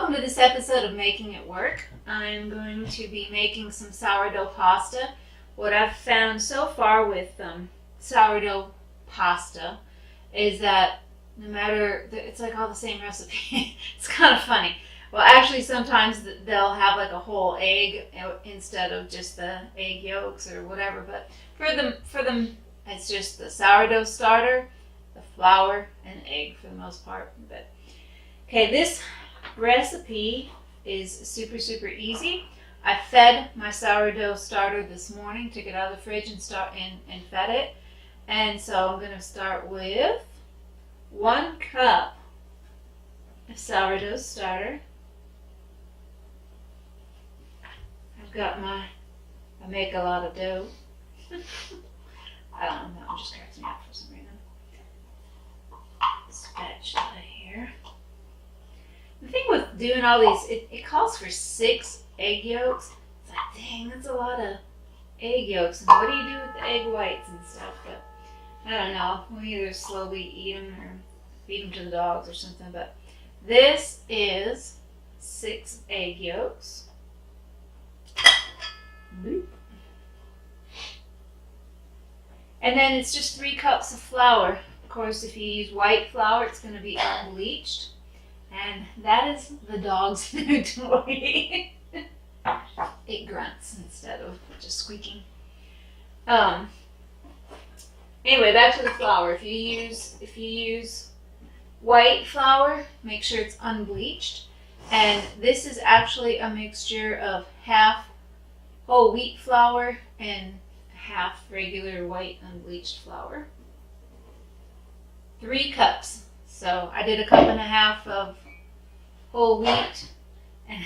welcome to this episode of Making It Work. I'm going to be making some sourdough pasta. What I've found so far with sourdough pasta is that no matter, it's like all the same recipe. It's kind of funny. Well, actually, sometimes they'll have like a whole egg instead of just the egg yolks or whatever. But for them, it's just the sourdough starter, the flour, and egg for the most part. But okay, this recipe is super easy. I fed my sourdough starter this morning, took it out of the fridge and fed it. And so I'm going to start with 1 cup of sourdough starter. I make a lot of dough. I don't know, I'm just cracking up for some reason. Spatula here. The thing with doing all these, it calls for 6 egg yolks. It's like, dang, that's a lot of egg yolks. And what do you do with the egg whites and stuff? But I don't know. We either slowly eat them or feed them to the dogs or something. But this is 6 egg yolks. Boop. And then it's just 3 cups of flour. Of course, if you use white flour, it's going to be unbleached. And that is the dog's new toy. It grunts instead of just squeaking. Anyway, back to the flour. If you use white flour, make sure it's unbleached. And this is actually a mixture of half whole wheat flour and half regular white unbleached flour. 3 cups. So I did 1.5 cups of whole wheat and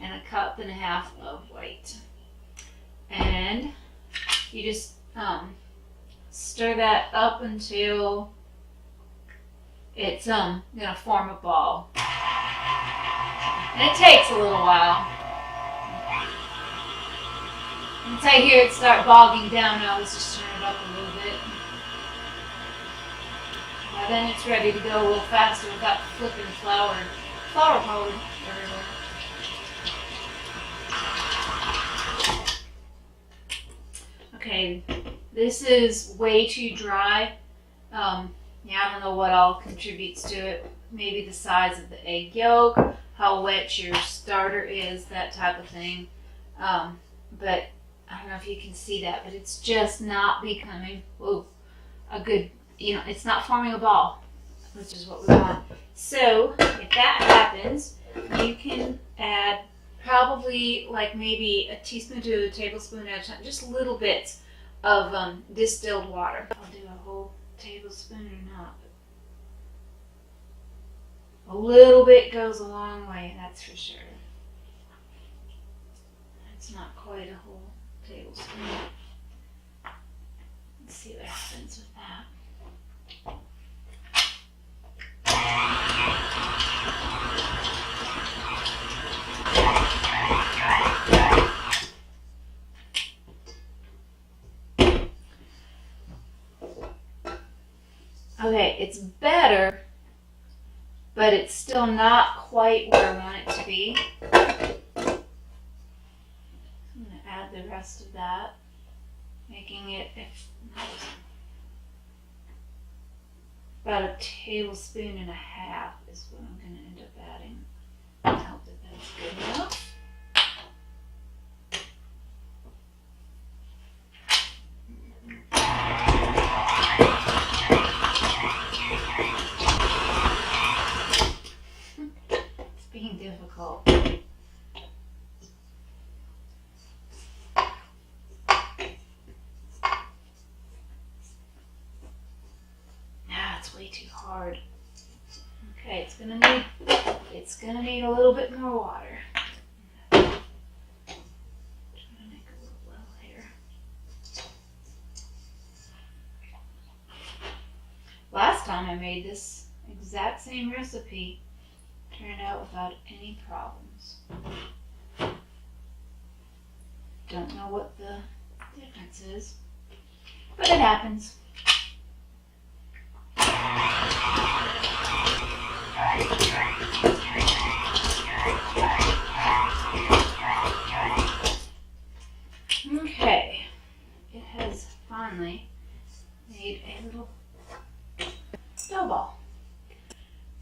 1.5 cups of white. And you just stir that up until it's gonna form a ball. And it takes a little while. Once I hear it start bogging down, I always just turn it up a little bit. Now then it's ready to go a little faster without flipping flour powder everywhere. Okay, this is way too dry. I don't know what all contributes to it. Maybe the size of the egg yolk, how wet your starter is, that type of thing. But I don't know if you can see that, but it's just not becoming a good, it's not forming a ball, which is what we want. So if that happens, you can add probably like maybe a teaspoon to a tablespoon at a time, just little bits of distilled water. I'll do a whole tablespoon or not, but a little bit goes a long way, that's for sure. It's not quite a whole tablespoon. Let's see what happens with that. Okay, it's better, but it's still not quite where I want it to be. I'm going to add the rest of that, making it about 1.5 tablespoons is what I'm going to end up adding. I hope that that's good enough. It's being difficult. Way too hard. Okay, it's gonna need a little bit more water. Trying to make a little well here. Last time I made this exact same recipe, turned out without any problems. Don't know what the difference is, but it happens. little dough ball.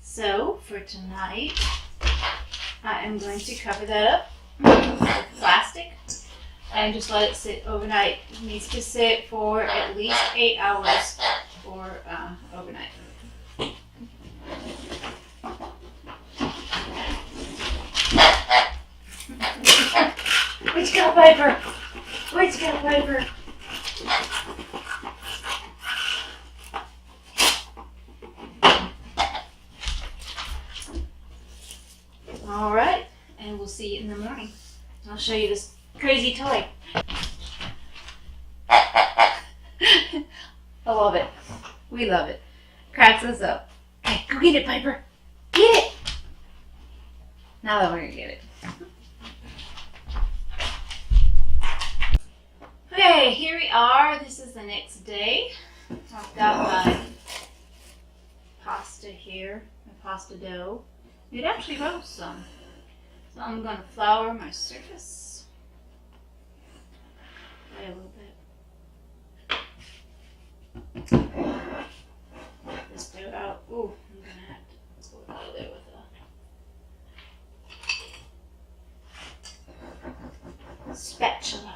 So for tonight, I am going to cover that up with plastic and just let it sit overnight. It needs to sit for at least 8 hours for overnight. Where'd you go, Piper? Where'd you go, Piper? All right, and we'll see you in the morning. I'll show you this crazy toy. I love it. We love it. Cracks us up. Okay, go get it, Piper. Get it. Now that we're gonna get it. Okay, here we are. This is the next day. I've got my pasta here, my pasta dough. It actually rose some. So I'm going to flour my surface. Try a little bit. This dough out. Ooh, I'm going to have to pull it out of there with a spatula.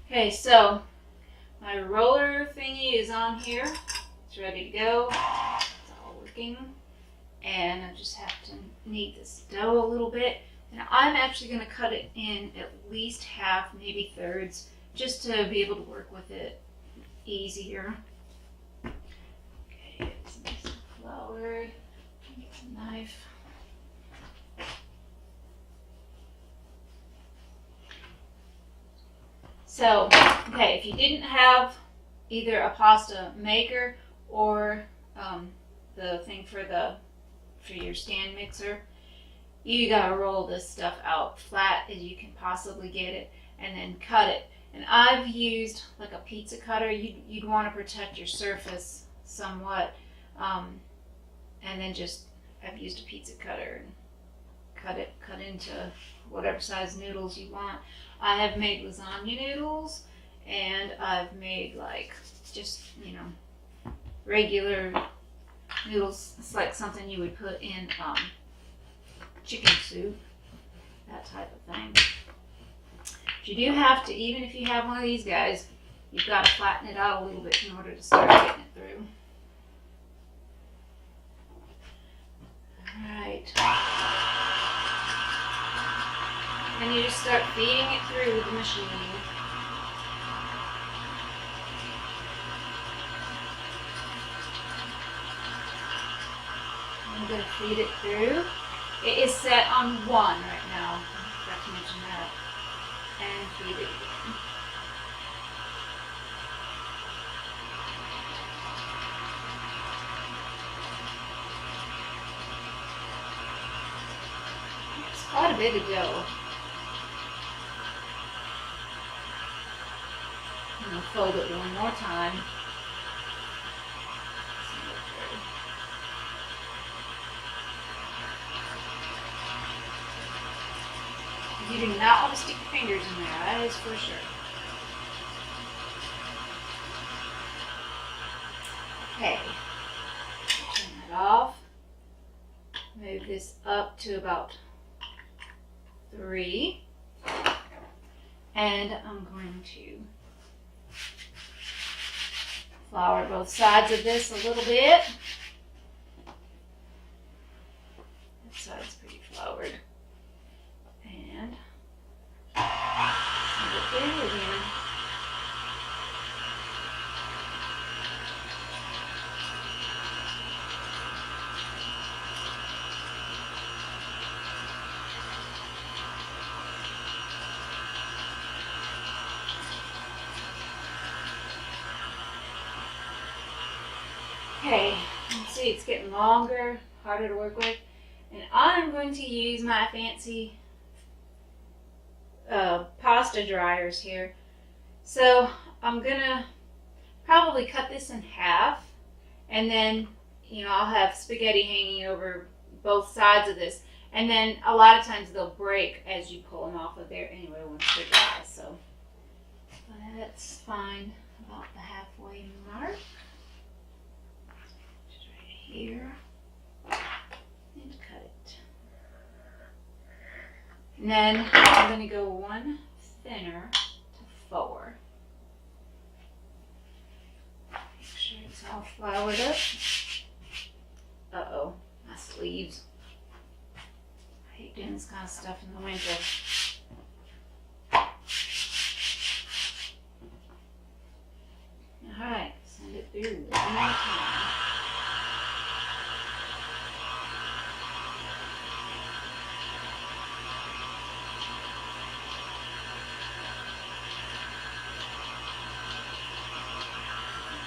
Okay, so my roller thingy is on here. It's ready to go. It's all working. And I just have to knead this dough a little bit. And I'm actually going to cut it in at least half, maybe thirds, just to be able to work with it easier. Okay, it's nice and floured. Get a knife. So, okay, if you didn't have either a pasta maker or the thing for your stand mixer, you gotta roll this stuff out flat as you can possibly get it and then cut it. And I've used like a pizza cutter. You'd want to protect your surface somewhat, and then just I've used a pizza cutter and cut into whatever size noodles you want. I have made lasagna noodles, and I've made like just, regular noodles. It's like something you would put in chicken soup, that type of thing. But you do have to, even if you have one of these guys, you've got to flatten it out a little bit in order to start getting it through. Alright. And you just start feeding it through the machine. I'm going to feed it through. It is set on 1 right now. I forgot to mention that. And feed it again. It's quite a bit of dough. I'm going to fold it one more time. You do not want to stick your fingers in there, that is for sure. Okay, turn that off. Move this up to about 3. And I'm going to flour both sides of this a little bit. That side's pretty floured. And send it through again. Okay, you can see it's getting longer, harder to work with. And I'm going to use my fancy pasta dryers here. So I'm gonna probably cut this in half, and then I'll have spaghetti hanging over both sides of this, and then a lot of times they'll break as you pull them off of there anyway once they're dry. So let's find about the halfway mark. Just right here. And cut it. And then I'm going to go one thinner to 4. Make sure it's all floured up. Uh-oh, my sleeves. I hate doing this kind of stuff in the winter. Alright, send it through one more time.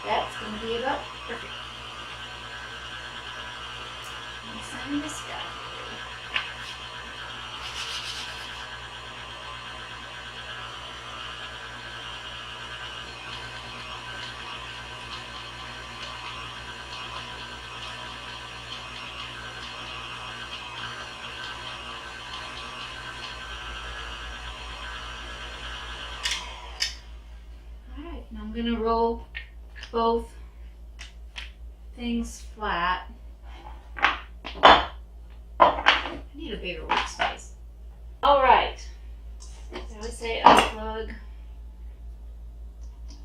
That's going to be about perfect. And send this guy through. Alright, now I'm going to roll both things flat. I need a bigger workspace. Alright, so I would say unplug.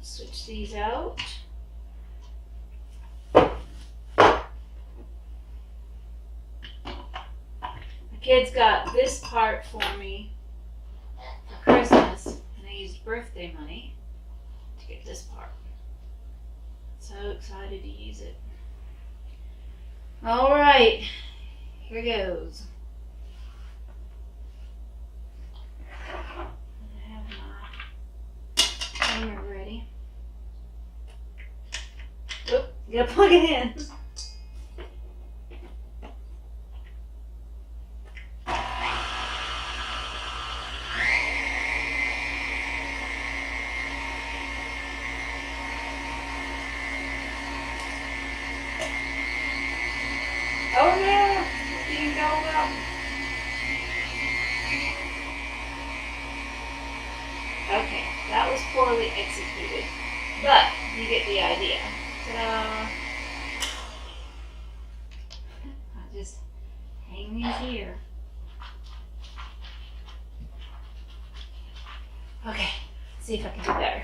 Switch these out. My kids got this part for me for Christmas, and I used birthday money to get this part. So excited to use it. All right, here goes. I have my timer ready. Oop, gotta plug it in. Oh no, it didn't go well. Okay, that was poorly executed, but you get the idea. Ta-da! I'll just hang these here. Okay, let's see if I can do better.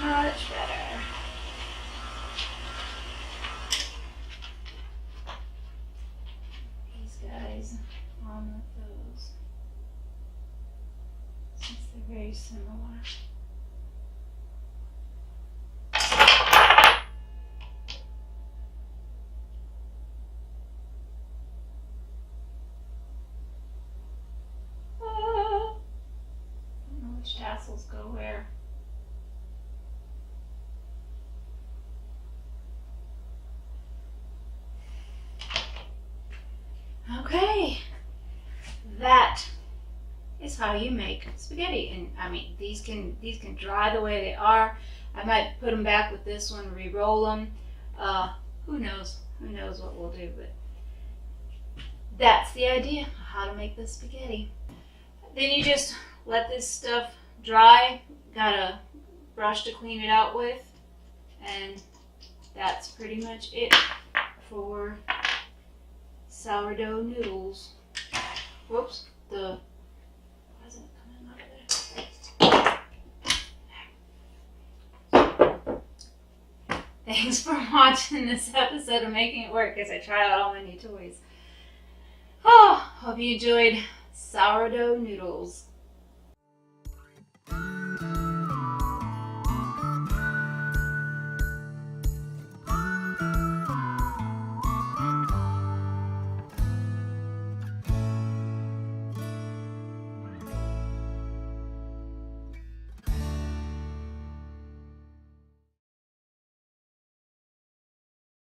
Much better. These guys on with those, since they're very similar. I don't know which tassels go where. Okay, that is how you make spaghetti. And I mean, these can dry the way they are. I might put them back with this one, re-roll them. Who knows what we'll do, but that's the idea of how to make the spaghetti. Then you just let this stuff dry. Got a brush to clean it out with, and that's pretty much it for sourdough noodles. Whoops, why isn't it coming out of there? Thanks for watching this episode of Making It Work as I try out all my new toys. Oh, hope you enjoyed sourdough noodles.